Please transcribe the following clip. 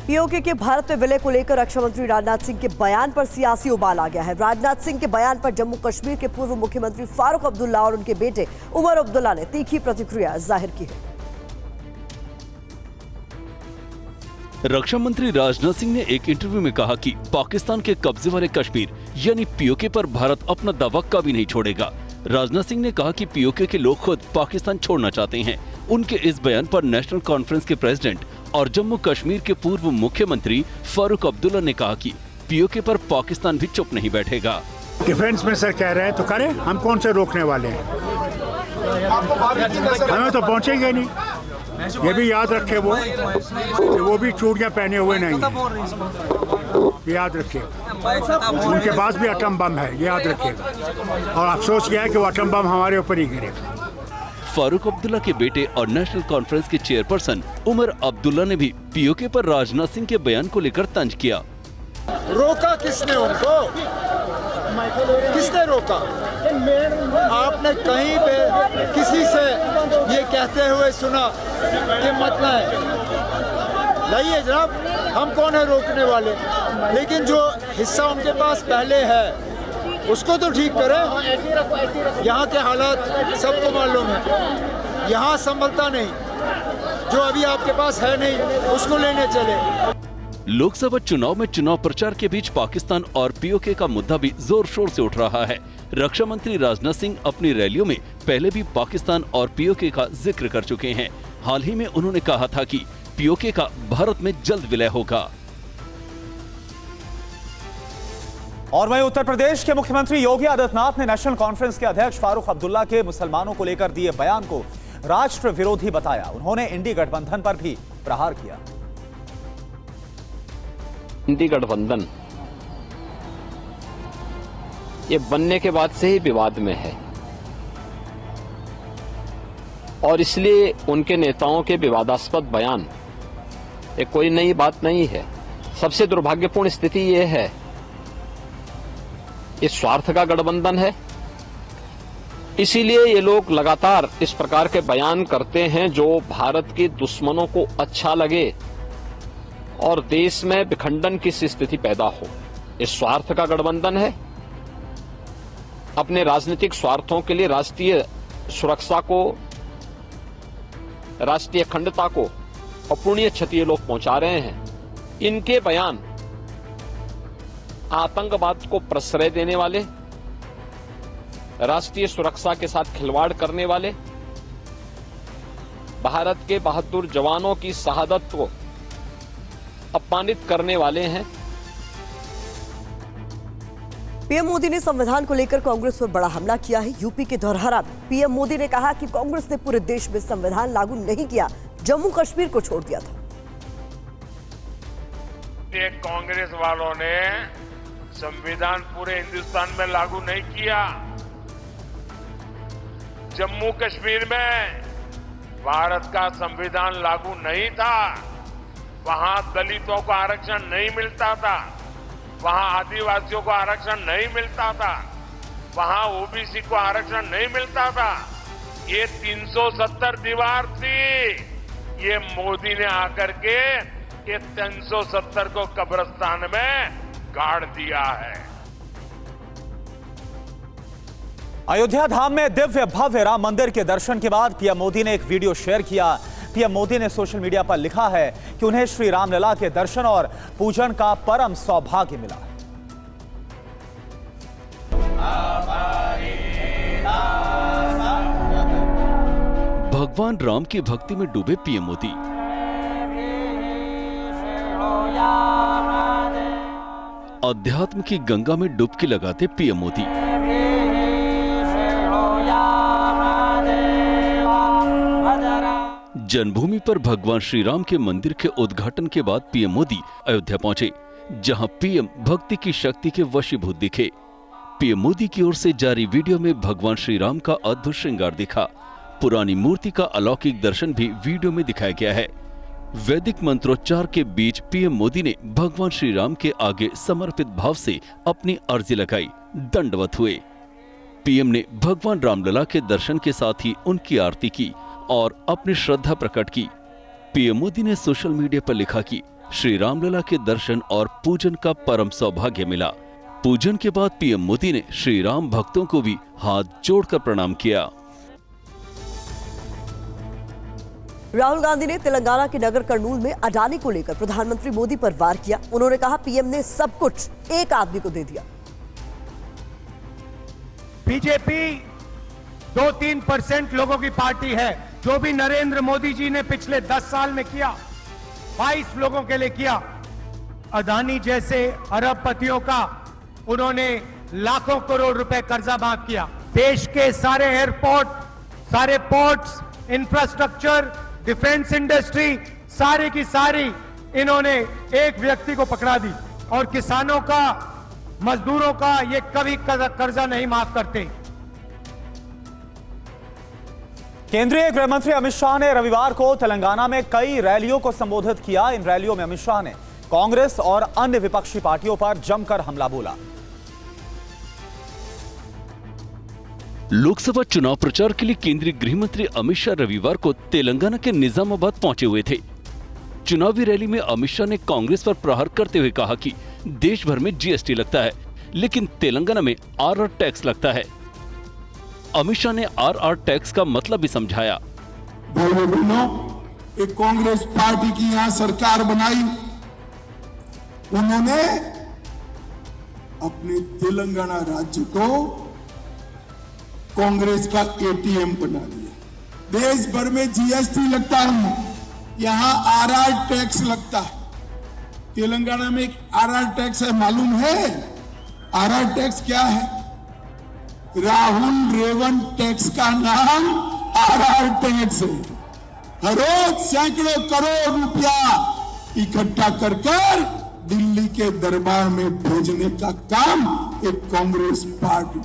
PoK के भारत में विलय को लेकर रक्षा मंत्री राजनाथ सिंह के बयान पर सियासी उबाल आ गया है। राजनाथ सिंह के बयान पर जम्मू कश्मीर के पूर्व मुख्यमंत्री फारूक अब्दुल्ला और उनके बेटे उमर अब्दुल्ला ने तीखी प्रतिक्रिया जाहिर की है। रक्षा मंत्री राजनाथ सिंह ने एक इंटरव्यू में कहा कि पाकिस्तान के कब्जे वाले कश्मीर यानी पीओके पर भारत अपना दावा कभी नहीं छोड़ेगा। राजनाथ सिंह ने कहा कि पीओके के लोग खुद पाकिस्तान छोड़ना चाहते हैं। उनके इस बयान पर नेशनल कॉन्फ्रेंस के प्रेसिडेंट और जम्मू कश्मीर के पूर्व मुख्यमंत्री फारूक अब्दुल्ला ने कहा कि पीओके पर पाकिस्तान भी चुप नहीं बैठेगा। डिफेंस मिनिस्टर कह रहे हैं तो करें, हम कौन से रोकने वाले हैं? हमें तो पहुंचेंगे नहीं। ये भी याद रखे वो भी चूड़ियां पहने हुए नहीं है, याद रखिए। उनके पास भी एटम बम है, ये याद रखिएगा। और अफसोस यह है कि वो एटम बम हमारे ऊपर ही गिरेगा। फारूक अब्दुल्ला के बेटे और नेशनल कॉन्फ्रेंस के चेयरपर्सन उमर अब्दुल्ला ने भी पीओके पर राजनाथ सिंह के बयान को लेकर तंज किया। रोका किसने उनको? किसने रोका? आपने कहीं पे किसी से ये कहते हुए सुना कि मतलब लाइए जनाब, हम कौन है रोकने वाले? लेकिन जो हिस्सा उनके पास पहले है उसको तो ठीक करें। यहाँ के हालात सबको मालूम है, यहाँ संभलता नहीं। जो अभी आपके पास है नहीं उसको लेने चले। लोकसभा चुनाव में चुनाव प्रचार के बीच पाकिस्तान और पीओके का मुद्दा भी जोर शोर से उठ रहा है। रक्षा मंत्री राजनाथ सिंह अपनी रैलियों में पहले भी पाकिस्तान और पीओके का जिक्र कर चुके हैं। हाल ही में उन्होंने कहा था कि पीओके का भारत में जल्द विलय होगा। और वहीं उत्तर प्रदेश के मुख्यमंत्री योगी आदित्यनाथ ने नेशनल कॉन्फ्रेंस के अध्यक्ष फारूक अब्दुल्ला के मुसलमानों को लेकर दिए बयान को राष्ट्र विरोधी बताया। उन्होंने इंडी गठबंधन पर भी प्रहार किया। इंडी गठबंधन ये बनने के बाद से ही विवाद में है और इसलिए उनके नेताओं के विवादास्पद बयान ये कोई नई बात नहीं है। सबसे दुर्भाग्यपूर्ण स्थिति ये है, ये स्वार्थ का गठबंधन है। इसीलिए ये लोग लगातार इस प्रकार के बयान करते हैं जो भारत के दुश्मनों को अच्छा लगे और देश में विखंडन की स्थिति पैदा हो। ये स्वार्थ का गठबंधन है। अपने राजनीतिक स्वार्थों के लिए राष्ट्रीय सुरक्षा को, राष्ट्रीय अखंडता को अपूर्णीय क्षति ये लोग पहुंचा रहे हैं। इनके बयान आतंकवाद को प्रश्रय देने वाले, राष्ट्रीय सुरक्षा के साथ खिलवाड़ करने वाले, भारत के बहादुर जवानों की शहादत को अपमानित करने वाले हैं। पीएम मोदी ने संविधान को लेकर कांग्रेस पर बड़ा हमला किया है। यूपी के धौरहरा में पीएम मोदी ने कहा कि कांग्रेस ने पूरे देश में संविधान लागू नहीं किया, जम्मू कश्मीर को छोड़ दिया था। कांग्रेस वालों ने संविधान पूरे हिंदुस्तान में लागू नहीं किया। जम्मू कश्मीर में भारत का संविधान लागू नहीं था। वहां दलितों को आरक्षण नहीं मिलता था, वहां आदिवासियों को आरक्षण नहीं मिलता था, वहां ओबीसी को आरक्षण नहीं मिलता था। ये 370 दीवार थी। ये मोदी ने आकर के ये 370 को कब्रिस्तान में गाड़ दिया है। अयोध्या धाम में दिव्य भव्य राम मंदिर के दर्शन के बाद पीएम मोदी ने एक वीडियो शेयर किया। पीएम मोदी ने सोशल मीडिया पर लिखा है कि उन्हें श्री रामलला के दर्शन और पूजन का परम सौभाग्य मिला। भगवान राम की भक्ति में डूबे पीएम मोदी। अध्यात्म की गंगा में डुबकी लगाते पीएम मोदी। जन्मभूमि पर भगवान श्री राम के मंदिर के उद्घाटन के बाद पीएम मोदी अयोध्या पहुंचे, जहां पीएम भक्ति की शक्ति के वशीभूत दिखे। पीएम मोदी की ओर से जारी वीडियो में भगवान श्री राम का अद्भुत श्रृंगार दिखा। पुरानी मूर्ति का अलौकिक दर्शन भी वीडियो में दिखाया गया है। वैदिक मंत्रोच्चार के बीच पीएम मोदी ने भगवान श्री राम के आगे समर्पित भाव से अपनी अर्जी लगाई, दंडवत हुए। पीएम ने भगवान रामलला के दर्शन के साथ ही उनकी आरती की और अपनी श्रद्धा प्रकट की। पीएम मोदी ने सोशल मीडिया पर लिखा कि श्री रामलला के दर्शन और पूजन का परम सौभाग्य मिला। पूजन के बाद पीएम मोदी ने श्री राम भक्तों को भी हाथ जोड़कर प्रणाम किया। राहुल गांधी ने तेलंगाना के नगर कर्नूल में अडानी को लेकर प्रधानमंत्री मोदी पर वार किया। उन्होंने कहा पीएम ने सब कुछ एक आदमी को दे दिया। बीजेपी 2-3% लोगों की पार्टी है। जो भी नरेंद्र मोदी जी ने पिछले 10 साल में किया, 22 लोगों के लिए किया। अदानी जैसे अरबपतियों का उन्होंने लाखों करोड़ रुपए कर्जा माफ किया। देश के सारे एयरपोर्ट, सारे पोर्ट्स, इंफ्रास्ट्रक्चर, डिफेंस इंडस्ट्री, सारी की सारी इन्होंने एक व्यक्ति को पकड़ा दी। और किसानों का, मजदूरों का ये कभी कर्जा नहीं माफ करते। केंद्रीय गृह मंत्री अमित शाह ने रविवार को तेलंगाना में कई रैलियों को संबोधित किया। इन रैलियों में अमित शाह ने कांग्रेस और अन्य विपक्षी पार्टियों पर जमकर हमला बोला। लोकसभा चुनाव प्रचार के लिए केंद्रीय गृह मंत्री अमित शाह रविवार को तेलंगाना के निजामाबाद पहुंचे हुए थे। चुनावी रैली में अमित शाह ने कांग्रेस पर प्रहार करते हुए कहा कि देश भर में जीएसटी लगता है, लेकिन तेलंगाना में आरआर टैक्स लगता है। अमित शाह ने आरआर टैक्स का मतलब भी समझाया। भाइयों बहनों, एक कांग्रेस पार्टी की यहां सरकार बनाई, उन्होंने अपने तेलंगाना राज्य को कांग्रेस का एटीएम बना दिया। देश भर में जीएसटी लगता है, यहां आरआर टैक्स लगता है। तेलंगाना में एक आरआर टैक्स है, मालूम है आरआर टैक्स क्या है? राहुल रेवंत टैक्स का नाम आरआर टैक्स है। हर रोज सैकड़ों करोड़ रुपया इकट्ठा कर दिल्ली के दरबार में भेजने का काम एक कांग्रेस पार्टी